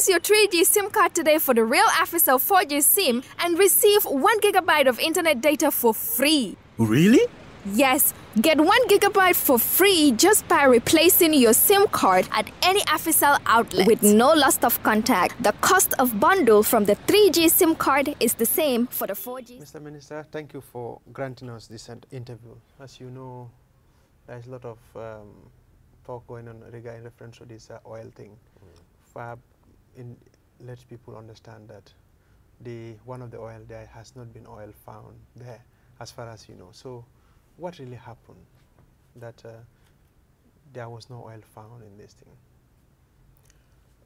Purchase your 3G SIM card today for the Real Africell 4G SIM and receive 1 GB of internet data for free. Really? Yes, get 1 GB for free just by replacing your SIM card at any Africell outlet with no loss of contact. The cost of bundle from the 3G SIM card is the same for the 4G. Mr. Minister, thank you for granting us this interview. As you know, there's a lot of talk going on regarding reference to this oil thing. FAB lets people understand that one of the oil there has not been oil found there, as far as you know. So, what really happened that there was no oil found in this thing?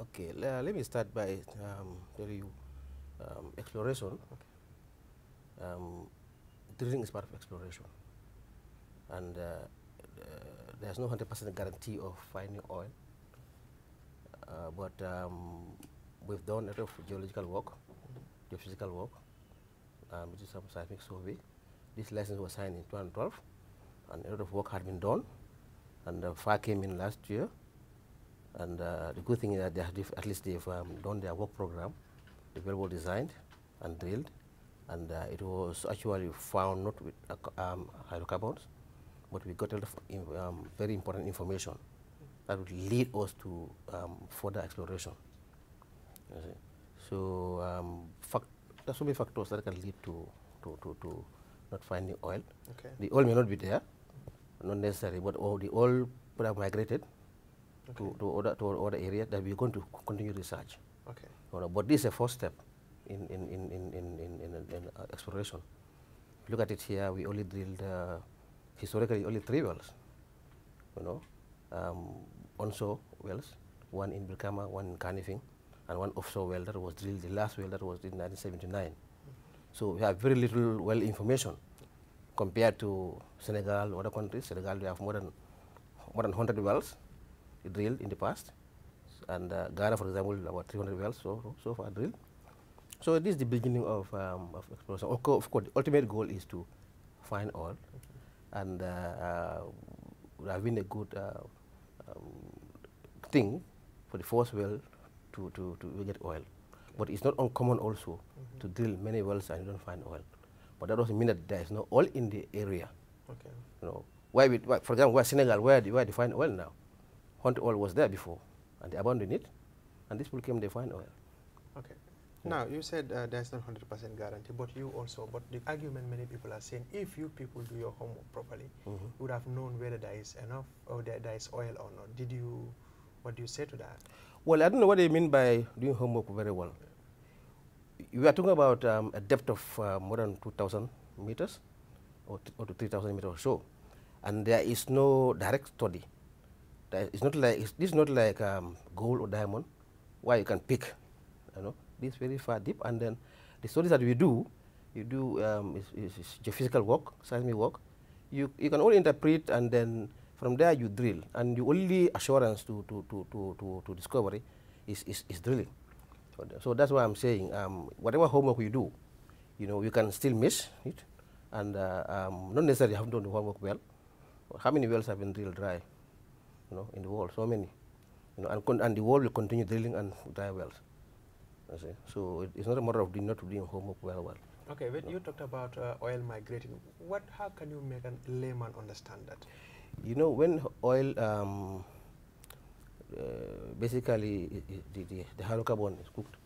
Okay, let me start by telling you exploration. Okay. Drilling is part of exploration, and there's no 100% guarantee of finding oil. But we've done a lot of geological work, geophysical work, which is some seismic survey. This license was signed in 2012, and a lot of work had been done. And FAR came in last year. And the good thing is that at least they've done their work program, they very well designed and drilled. And it was actually found not with hydrocarbons, but we got a lot of very important information that would lead us to further exploration. So there's so many factors that can lead to not finding oil. Okay. The oil may not be there, not necessarily, but the oil would have migrated to other areas that we're going to continue research. Okay. But this is a first step in exploration. Look at it here. We only drilled historically only 3 wells. Onshore wells, one in Bilkama, one in Kanifing, and one offshore well that was drilled. The last well that was in 1979. So we have very little well information compared to Senegal or other countries. Senegal, we have more than 100 wells drilled in the past, and Ghana, for example, about 300 wells so far drilled. So this is the beginning of exploration. Of course, the ultimate goal is to find oil, and would have been a good thing for the first well to get oil. But it's not uncommon also to drill many wells and you don't find oil. But that doesn't mean that there is no oil in the area. Okay. For example, where Senegal, where they find oil now? Hunt oil was there before, and they abandoned it, and this people came, they find oil. Okay. Now, you said there's not 100% guarantee, but the argument many people are saying, if you people do your homework properly, you would have known whether there is enough or there is oil or not. What do you say to that? Well, I don't know what they mean by doing homework very well. We are talking about a depth of more than 2,000 meters or to 3,000 meters or so, and there is no direct study. This is not like gold or diamond, where you can pick. This very far deep, and then the studies that we do, is geophysical work, seismic work. You can only interpret, and then from there you drill, and the only assurance to discovery is drilling. So that's why I'm saying whatever homework you do, you can still miss it, and not necessarily have done the homework well. How many wells have been drilled dry, in the world? So many, and the world will continue drilling and dry wells. So it's not a matter of not doing homework well. Okay, when you talked about oil migrating, how can you make a layman understand that? When oil, basically the hydrocarbon is cooked,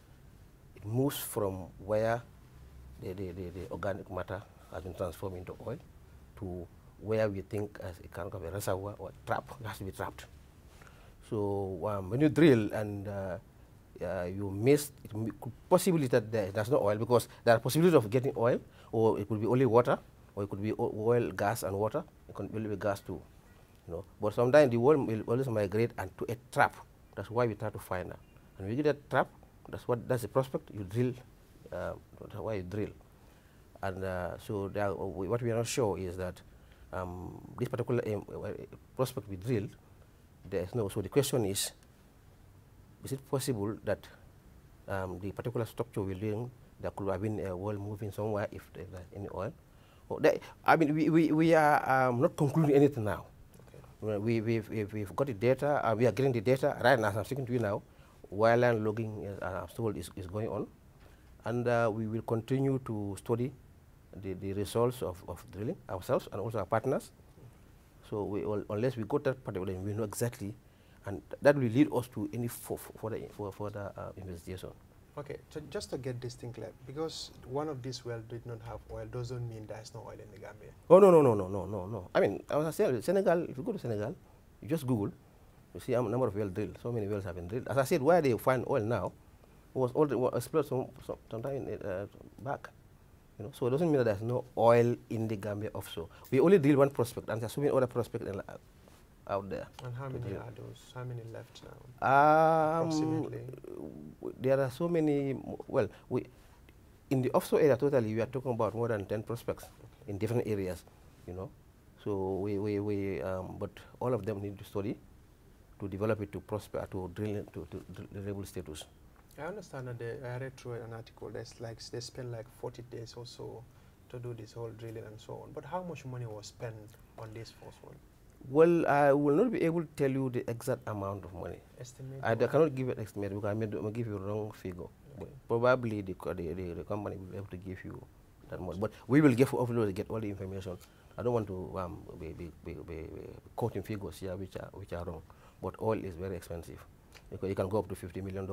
it moves from where the organic matter has been transformed into oil to where we think as a kind of a reservoir or trap, it has to be trapped. So when you drill and you miss, it possibility that there's no oil, because there are possibilities of getting oil, or it could be only water, or it could be oil, gas, and water. It could be gas too. But sometimes the oil will always migrate and to a trap. That's why we try to find that. And when you get that trap, that's the prospect. You drill. That's why you drill. And so what we are not sure is that this particular prospect we drilled, there is no. So the question is it possible that the particular structure we're doing, there could have been a oil moving somewhere if there's any oil? We are not concluding anything now. Okay. We've got the data. We are getting the data right now. As I'm speaking to you now. wireline logging, is going on, and we will continue to study the results of drilling ourselves and also our partners. So unless we go to that particular, we know exactly, and that will lead us to any further investigation. Okay, so just to get this thing clear, because one of these wells did not have oil, doesn't mean there's no oil in the Gambia. Oh, no. I mean, as I said, Senegal, if you go to Senegal, you just Google, you see a number of wells drilled. So many wells have been drilled. As I said, where they find oil now was explored sometime back. You know, so it doesn't mean that there's no oil in the Gambia offshore. We only drill one prospect, and there's so many other prospects out there. And how many are those? How many left now? Approximately. There are so many. Well, in the offshore area totally, we are talking about more than 10 prospects in different areas. You know, so but all of them need to study to develop it to prosper, to drill to drillable status. I understand that I read through an article. They spend like 40 days or so to do this whole drilling and so on. But how much money was spent on this first one? Well, I will not be able to tell you the exact amount of money. Estimate? I cannot give an estimate because I may give you a wrong figure. Okay. But probably the company will be able to give you that much. But we will get all the information. I don't want to be quoting figures here which are wrong. But oil is very expensive. Because it can go up to $50 million.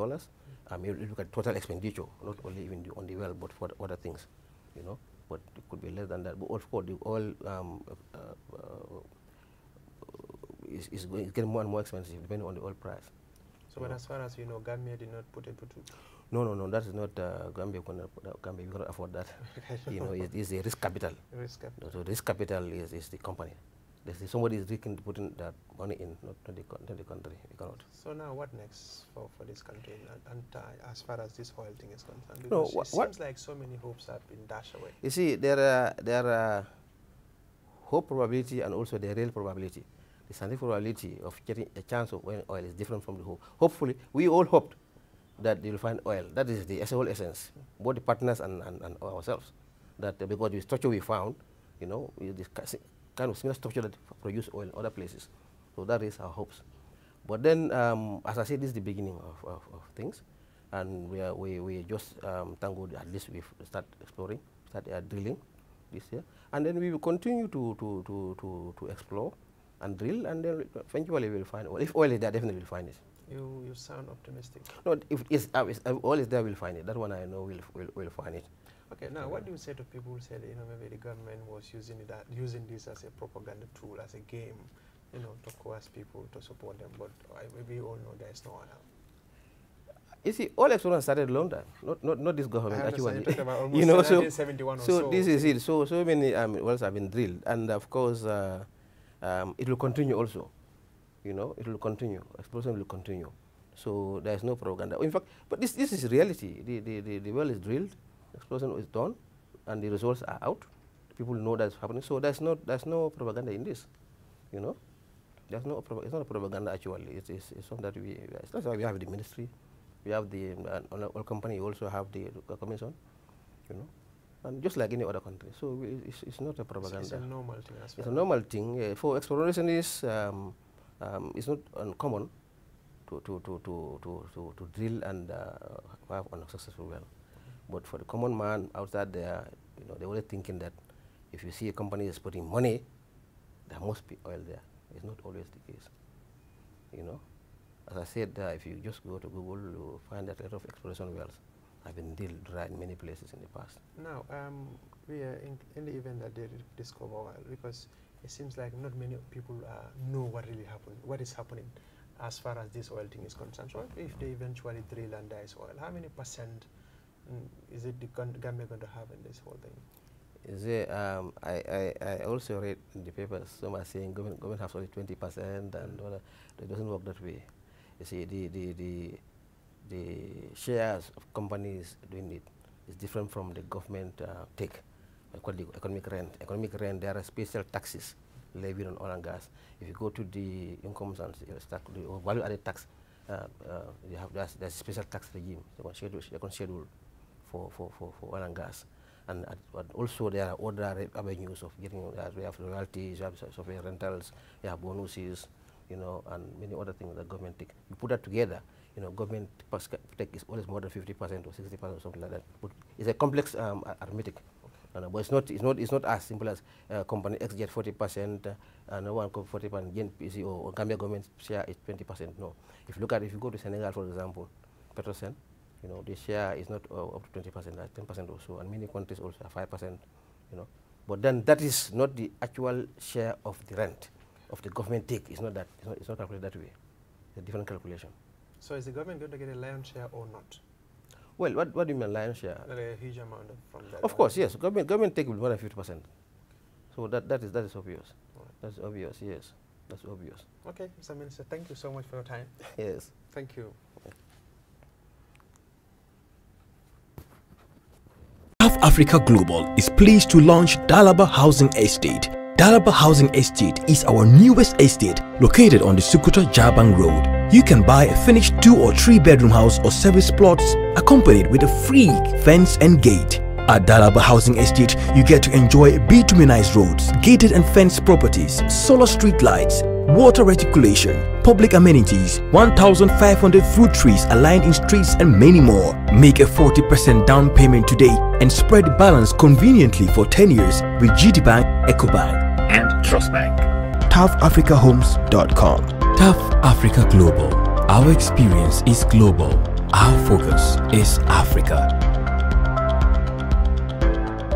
I mean, you look at total expenditure, not only even on the well, but for other things, you know. But it could be less than that. But of course, the oil is getting more and more expensive depending on the oil price. So, but as far as you know, Gambia did not put able to. No, that is not Gambia. Gambia cannot afford that. You know, it is a risk capital. Risk capital. So risk capital is the company. Somebody is risking putting that money in, not the country. We cannot. So now, what next for this country, and as far as this oil thing is concerned? Because it seems like so many hopes have been dashed away. You see, there are hope probability and also the real probability. The scientific probability of getting a chance of oil is different from the hope. Hopefully, we all hoped that they will find oil. That is the whole essence, both the partners and ourselves. That because the structure we found, you know, this kind of similar structure that produce oil in other places. So that is our hopes. But then, as I said, this is the beginning of things, and we just thank God at least we've start exploring, start drilling this year, and then we will continue to explore and drill, and then eventually we'll find oil. If oil is there, definitely we'll find it. You sound optimistic. No, if oil is there, we'll find it. That one I know we'll find it. Okay, now what do you say to people who say that, you know, maybe the government was using this as a propaganda tool, as a game, you know, to coerce people to support them, but we all know there's no oil. You see, all exploration started a long time, not this government actually. You talked about almost you know, 1971 or so. So this is it. So many wells have been drilled, and of course it will continue also. You know, it will continue. Exploration will continue. So there is no propaganda. In fact, but this is reality. The well is drilled, explosion is done, and the results are out. People know that's happening. So there's no propaganda in this. You know, it's not a propaganda actually. It's something that that's why we have the ministry, we have the oil company. You also have the commission. You know, and just like any other country. So it's not a propaganda. It's a normal thing as well. It's a normal thing. For exploration is it's not uncommon to drill and have a successful well. But for the common man outside there, you know, they're always thinking that if you see a company is putting money, there must be oil there. It's not always the case. You know, as I said, if you just go to Google, you'll find that a lot of exploration wells have been drilled right in many places in the past. Now, we are in the event that they discover oil, because it seems like not many people know what really happened, what is happening as far as this oil thing is concerned. So if they eventually drill and there is oil, how many percent is it the Gambia going to have in this whole thing? Is it, I also read in the papers, some are saying government has only 20%, and it doesn't work that way. You see, the shares of companies doing it is different from the government take. Economic rent. Economic rent, there are special taxes levied on oil and gas. If you go to the incomes and the value-added tax, there's a special tax regime, second schedule for oil and gas. And also there are other avenues of getting, we have royalties, you have software rentals, you have bonuses, you know, and many other things that the government take. You put that together, government take is always more than 50% or 60% or something like that. But it's a complex arithmetic. But it's not as simple as company X get 40%, no one 40%, GNPC or Gambia government share is 20%. No. If you go to Senegal, for example, Petroleum, the share is not up to 20%, 10% or so, and many countries also are 5%. But then that is not the actual share of the rent of the government take. It's not that. It's not calculated that way. It's a different calculation. So is the government going to get a lion's share or not? Well, what do you mean lion's share? A huge amount from that. Of course, yes. Government take will more than 50%. So that is obvious. Right. That's obvious. Yes, that's obvious. Okay, Mr. Minister, thank you so much for your time. Yes. Thank you. Africa Global is pleased to launch Dalaba Housing Estate. Dalaba Housing Estate is our newest estate located on the Sukuta Jabang Road. You can buy a finished 2 or 3 bedroom house or service plots accompanied with a free fence and gate. At Dalaba Housing Estate, you get to enjoy bituminized roads, gated and fenced properties, solar street lights, water reticulation, public amenities, 1,500 fruit trees aligned in streets and many more. Make a 40% down payment today and spread the balance conveniently for 10 years with GT Bank, EcoBank and Trust Bank. TAFAfricaHomes.com. TAF Africa Global. Our experience is global. Our focus is Africa.